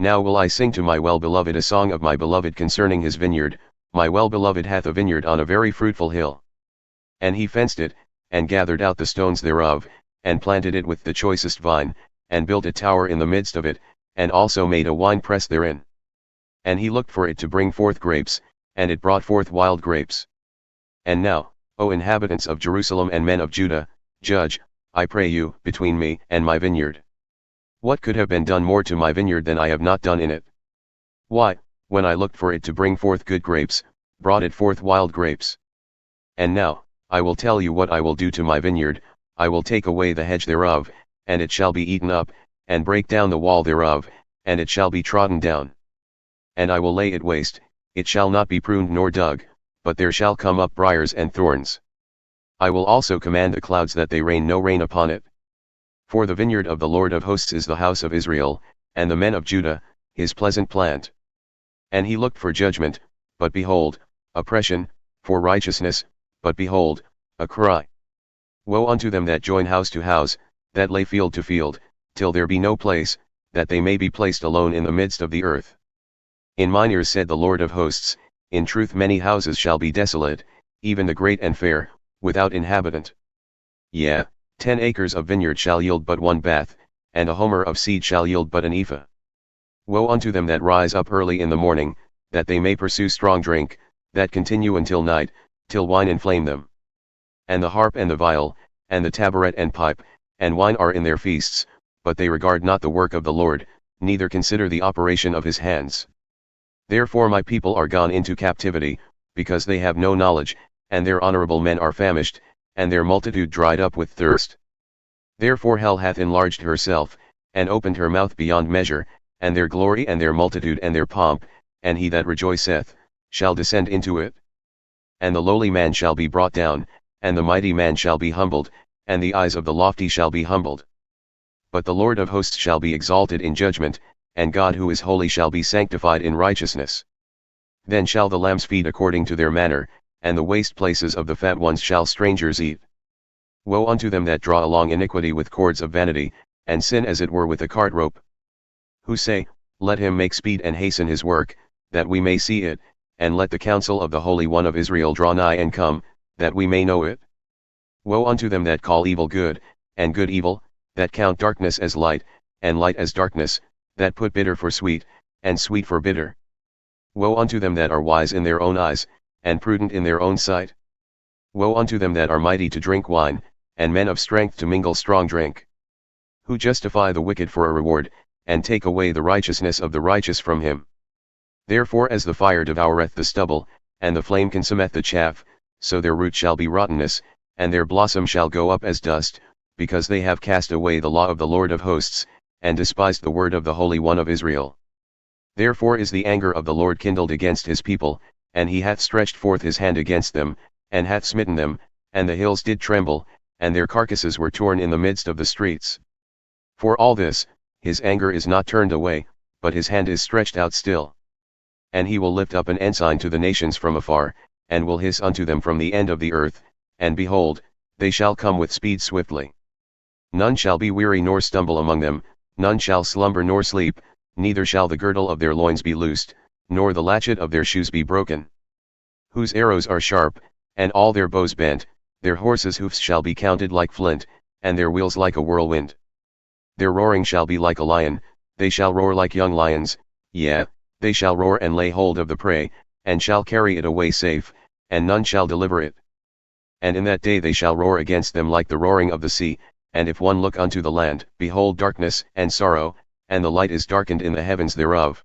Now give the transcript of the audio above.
Now will I sing to my well-beloved a song of my beloved concerning his vineyard. My well-beloved hath a vineyard on a very fruitful hill. And he fenced it, and gathered out the stones thereof, and planted it with the choicest vine, and built a tower in the midst of it, and also made a winepress therein. And he looked for it to bring forth grapes, and it brought forth wild grapes. And now, O inhabitants of Jerusalem and men of Judah, judge, I pray you, between me and my vineyard. What could have been done more to my vineyard than I have not done in it? Why, when I looked for it to bring forth good grapes, brought it forth wild grapes. And now, I will tell you what I will do to my vineyard. I will take away the hedge thereof, and it shall be eaten up, and break down the wall thereof, and it shall be trodden down. And I will lay it waste, it shall not be pruned nor dug, but there shall come up briars and thorns. I will also command the clouds that they rain no rain upon it. For the vineyard of the Lord of hosts is the house of Israel, and the men of Judah, his pleasant plant. And he looked for judgment, but behold, oppression, for righteousness, but behold, a cry. Woe unto them that join house to house, that lay field to field, till there be no place, that they may be placed alone in the midst of the earth. In mine ears said the Lord of hosts, in truth many houses shall be desolate, even the great and fair, without inhabitant. Yea, 10 acres of vineyard shall yield but one bath, and a homer of seed shall yield but an ephah. Woe unto them that rise up early in the morning, that they may pursue strong drink, that continue until night, till wine inflame them. And the harp and the viol, and the tabret and pipe, and wine are in their feasts, but they regard not the work of the Lord, neither consider the operation of his hands. Therefore my people are gone into captivity, because they have no knowledge, and their honorable men are famished, and their multitude dried up with thirst. Therefore hell hath enlarged herself, and opened her mouth beyond measure, and their glory and their multitude and their pomp, and he that rejoiceth, shall descend into it. And the lowly man shall be brought down, and the mighty man shall be humbled, and the eyes of the lofty shall be humbled. But the Lord of hosts shall be exalted in judgment, and God who is holy shall be sanctified in righteousness. Then shall the lambs feed according to their manner, and the waste places of the fat ones shall strangers eat. Woe unto them that draw along iniquity with cords of vanity, and sin as it were with a cart rope. Who say, let him make speed and hasten his work, that we may see it, and let the counsel of the Holy One of Israel draw nigh and come, that we may know it. Woe unto them that call evil good, and good evil, that count darkness as light, and light as darkness, that put bitter for sweet, and sweet for bitter. Woe unto them that are wise in their own eyes, and prudent in their own sight. Woe unto them that are mighty to drink wine, and men of strength to mingle strong drink. Who justify the wicked for a reward, and take away the righteousness of the righteous from him. Therefore as the fire devoureth the stubble, and the flame consumeth the chaff, so their root shall be rottenness, and their blossom shall go up as dust, because they have cast away the law of the Lord of hosts, and despised the word of the Holy One of Israel. Therefore is the anger of the Lord kindled against his people, and he hath stretched forth his hand against them, and hath smitten them, and the hills did tremble, and their carcasses were torn in the midst of the streets. For all this, his anger is not turned away, but his hand is stretched out still. And he will lift up an ensign to the nations from afar, and will hiss unto them from the end of the earth, and behold, they shall come with speed swiftly. None shall be weary nor stumble among them, none shall slumber nor sleep, neither shall the girdle of their loins be loosed, nor the latchet of their shoes be broken. Whose arrows are sharp, and all their bows bent, their horses' hoofs shall be counted like flint, and their wheels like a whirlwind. Their roaring shall be like a lion, they shall roar like young lions, yea, they shall roar and lay hold of the prey, and shall carry it away safe, and none shall deliver it. And in that day they shall roar against them like the roaring of the sea, and if one look unto the land, behold darkness and sorrow, and the light is darkened in the heavens thereof.